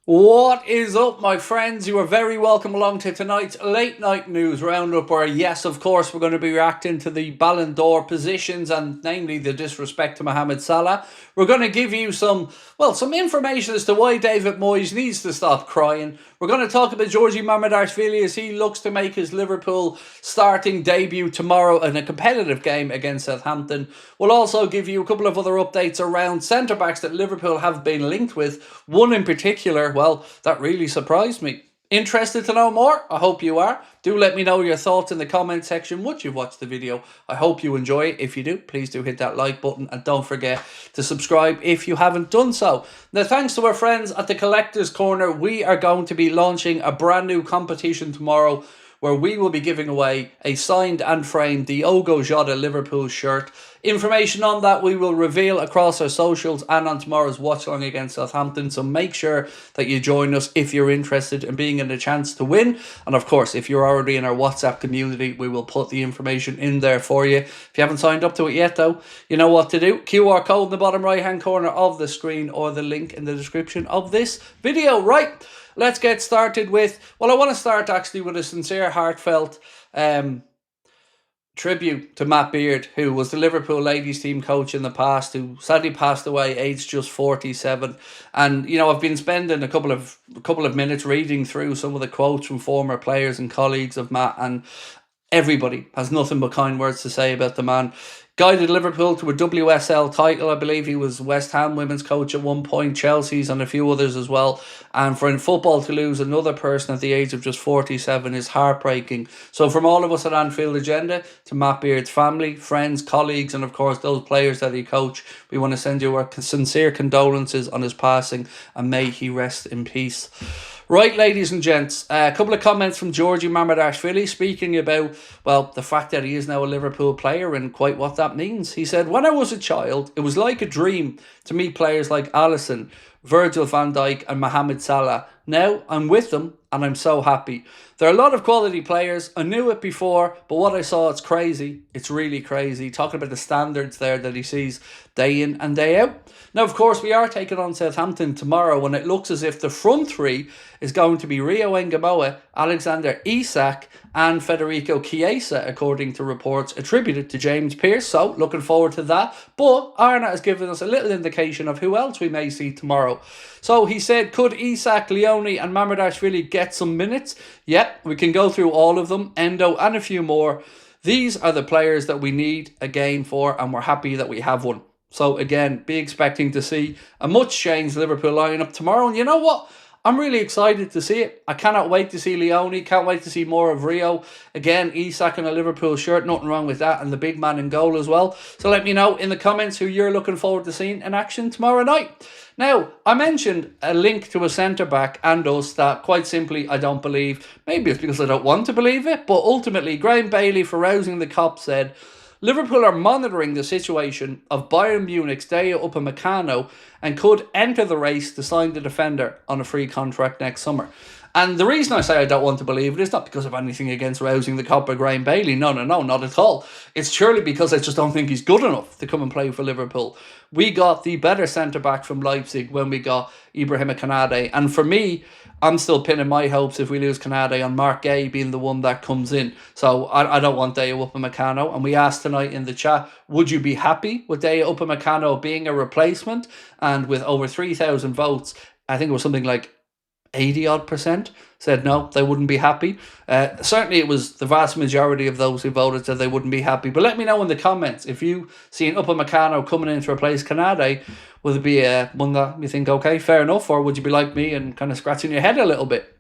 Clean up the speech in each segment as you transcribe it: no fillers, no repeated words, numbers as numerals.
What is up, my friends? You are very welcome along to tonight's late night news roundup where, yes, of course, we're going to be reacting to the Ballon d'Or positions and namely the disrespect to Mohamed Salah. We're going to give you some information as to why David Moyes needs to stop crying. We're going to talk about Georgie Mamardashvili as he looks to make his Liverpool starting debut tomorrow in a competitive game against Southampton. We'll also give you a couple of other updates around centre-backs that Liverpool have been linked with. One in particular, well, that really surprised me. Interested to know more? I hope you are. Do let me know your thoughts in the comment section once you've watched the video. I hope you enjoy it. If you do, please do hit that like button and don't forget to subscribe if you haven't done so. Now, thanks to our friends at the Collectors Corner, we are going to be launching a brand new competition tomorrow where we will be giving away a signed and framed Diogo Jota Liverpool shirt. Information on that we will reveal across our socials and on tomorrow's watch along against Southampton, so make sure that you join us if you're interested in being in a chance to win. And of course, if you're already in our WhatsApp community, we will put the information in there for you. If you haven't signed up to it yet though, you know what to do. QR code in the bottom right hand corner of the screen or the link in the description of this video. Right, let's get started with, I want to start actually with a sincere, heartfelt tribute to Matt Beard, who was the Liverpool ladies team coach in the past, who sadly passed away aged just 47. And I've been spending a couple of minutes reading through some of the quotes from former players and colleagues of Matt, and everybody has nothing but kind words to say about the man. Guided Liverpool to a WSL title. I believe he was West Ham women's coach at one point, Chelsea's and a few others as well. And for in football to lose another person at the age of just 47 is heartbreaking. So from all of us at Anfield Agenda, to Matt Beard's family, friends, colleagues, and of course those players that he coached, we want to send you our sincere condolences on his passing, and may he rest in peace. Right, ladies and gents, a couple of comments from Georgie Mamardashvili speaking about, the fact that he is now a Liverpool player and quite what that means. He said, "When I was a child, it was like a dream to meet players like Alisson, Virgil van Dijk and Mohamed Salah. Now I'm with them and I'm so happy. There are a lot of quality players. I knew it before, but what I saw, it's crazy. It's really crazy." Talking about the standards there that he sees day in and day out. Now, of course, we are taking on Southampton tomorrow, and it looks as if the front three is going to be Rio Ngamoa, Alexander Isak, and Federico Chiesa, according to reports attributed to James Pearce. So, looking forward to that. But Arna has given us a little indication of who else we may see tomorrow. So, he said, could Isak, Leone, and Mamardashvili get some minutes? Yep, we can go through all of them, Endo, and a few more. These are the players that we need a game for, and we're happy that we have one. So again, be expecting to see a much changed Liverpool lineup tomorrow. And you know what? I'm really excited to see it. I cannot wait to see Leone. Can't wait to see more of Rio. Again, Isak in a Liverpool shirt. Nothing wrong with that. And the big man in goal as well. So let me know in the comments who you're looking forward to seeing in action tomorrow night. Now, I mentioned a link to a centre-back and us that, quite simply, I don't believe. Maybe it's because I don't want to believe it. But ultimately, Graham Bailey, for rousing the cop, said, Liverpool are monitoring the situation of Bayern Munich's Dayot Upamecano and could enter the race to sign the defender on a free contract next summer. And the reason I say I don't want to believe it is not because of anything against rousing the cop or Graham Bailey. No, not at all. It's surely because I just don't think he's good enough to come and play for Liverpool. We got the better centre-back from Leipzig when we got Ibrahima Konate. And for me, I'm still pinning my hopes if we lose Konate on Mark Gay being the one that comes in. So I don't want Dayot Upamecano. And we asked tonight in the chat, would you be happy with Dayot Upamecano being a replacement? And with over 3,000 votes, I think it was something like 80-odd% said no, they wouldn't be happy. Certainly it was the vast majority of those who voted said they wouldn't be happy. But let me know in the comments if you see an Upamecano coming in to replace Konate, would it be one that you think, okay, fair enough, or would you be like me and kind of scratching your head a little bit?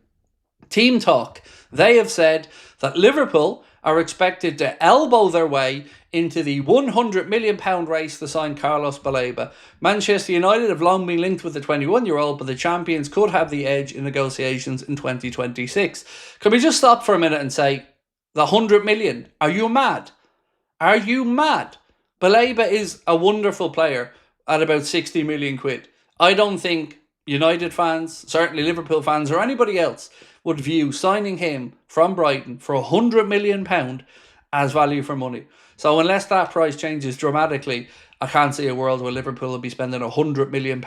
Team Talk, they have said that Liverpool are expected to elbow their way into the £100 million race to sign Carlos Baleba. Manchester United have long been linked with the 21-year-old, but the champions could have the edge in negotiations in 2026. Can we just stop for a minute and say, the 100 million, are you mad? Are you mad? Baleba is a wonderful player at about 60 million quid. I don't think United fans, certainly Liverpool fans or anybody else would view signing him from Brighton for £100 million as value for money. So unless that price changes dramatically, I can't see a world where Liverpool will be spending £100 million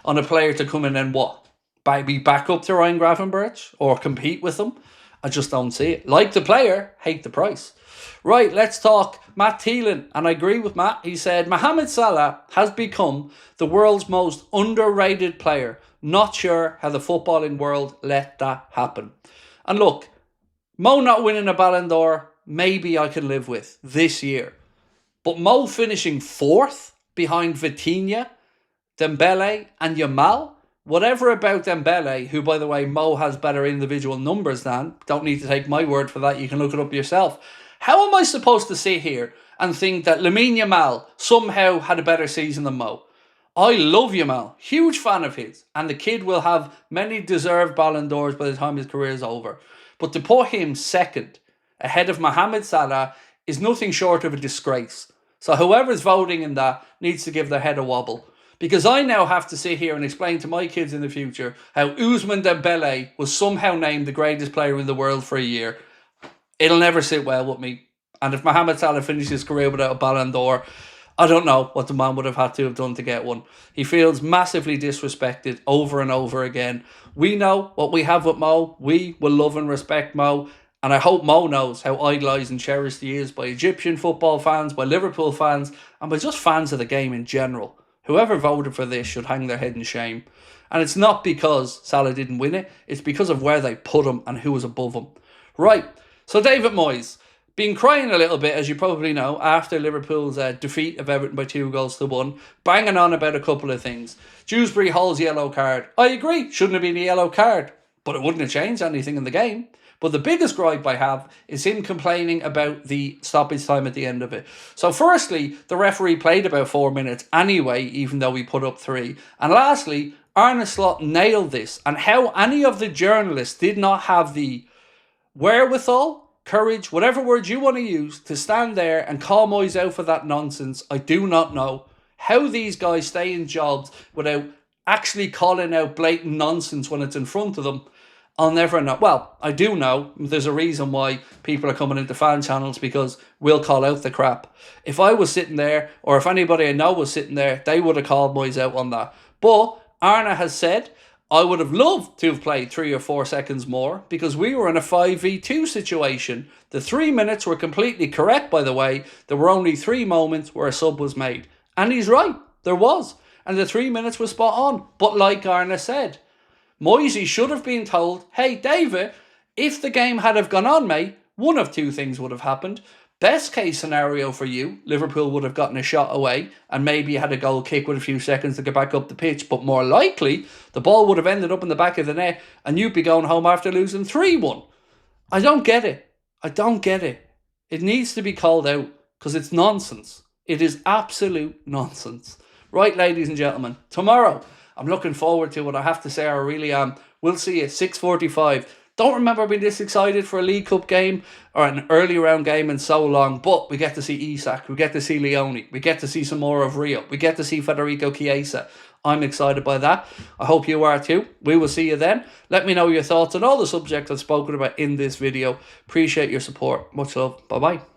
on a player to come in and be back up to Ryan Gravenberch or compete with them. I just don't see it. Like the player, hate the price. Right, let's talk Matt Thielen. And I agree with Matt. He said, Mohamed Salah has become the world's most underrated player. Not sure how the footballing world let that happen. And look, Mo not winning a Ballon d'Or, maybe I can live with this year. But Mo finishing 4th behind Vitinha, Dembele and Yamal, whatever about Dembele, who, by the way, Mo has better individual numbers than, don't need to take my word for that, you can look it up yourself. How am I supposed to sit here and think that Lamine Yamal somehow had a better season than Mo? I love Yamal, huge fan of his, and the kid will have many deserved Ballon d'Ors by the time his career is over. But to put him second, ahead of Mohamed Salah, is nothing short of a disgrace. So whoever's voting in that needs to give their head a wobble. Because I now have to sit here and explain to my kids in the future how Ousmane Dembele was somehow named the greatest player in the world for a year. It'll never sit well with me. And if Mohamed Salah finished his career without a Ballon d'Or, I don't know what the man would have had to have done to get one. He feels massively disrespected over and over again. We know what we have with Mo. We will love and respect Mo. And I hope Mo knows how idolised and cherished he is by Egyptian football fans, by Liverpool fans, and by just fans of the game in general. Whoever voted for this should hang their head in shame. And it's not because Salah didn't win it. It's because of where they put him and who was above him. Right, so David Moyes, been crying a little bit, as you probably know, after Liverpool's defeat of Everton by 2-1, banging on about a couple of things. Dewsbury Hall's yellow card. I agree, shouldn't have been a yellow card, but it wouldn't have changed anything in the game. But the biggest gripe I have is him complaining about the stoppage time at the end of it. So firstly, the referee played about 4 minutes anyway, even though we put up 3. And lastly, Arne Slot nailed this. And how any of the journalists did not have the wherewithal, courage, whatever words you want to use, to stand there and call Moyes out for that nonsense, I do not know. How these guys stay in jobs without actually calling out blatant nonsense when it's in front of them, I'll never know. Well, I do know there's a reason why people are coming into fan channels, because we'll call out the crap. If I was sitting there, or if anybody I know was sitting there, they would have called Moyes out on that. But Arne has said, I would have loved to have played 3 or 4 seconds more, because we were in a 5v2 situation. The 3 minutes were completely correct, by the way. There were only 3 moments where a sub was made. And he's right, there was. And the 3 minutes was spot on. But like Arne said, Moyes should have been told, hey, David, if the game had have gone on, mate, one of 2 things would have happened. Best case scenario for you, Liverpool would have gotten a shot away and maybe had a goal kick with a few seconds to get back up the pitch. But more likely, the ball would have ended up in the back of the net and you'd be going home after losing 3-1. I don't get it. I don't get it. It needs to be called out because it's nonsense. It is absolute nonsense. Right, ladies and gentlemen, tomorrow, I'm looking forward to it. I have to say, I really am. We'll see you at 6:45. Don't remember being this excited for a League Cup game or an early round game in so long, but we get to see Isak, we get to see Leone, we get to see some more of Rio, we get to see Federico Chiesa. I'm excited by that. I hope you are too. We will see you then. Let me know your thoughts on all the subjects I've spoken about in this video. Appreciate your support. Much love. Bye-bye.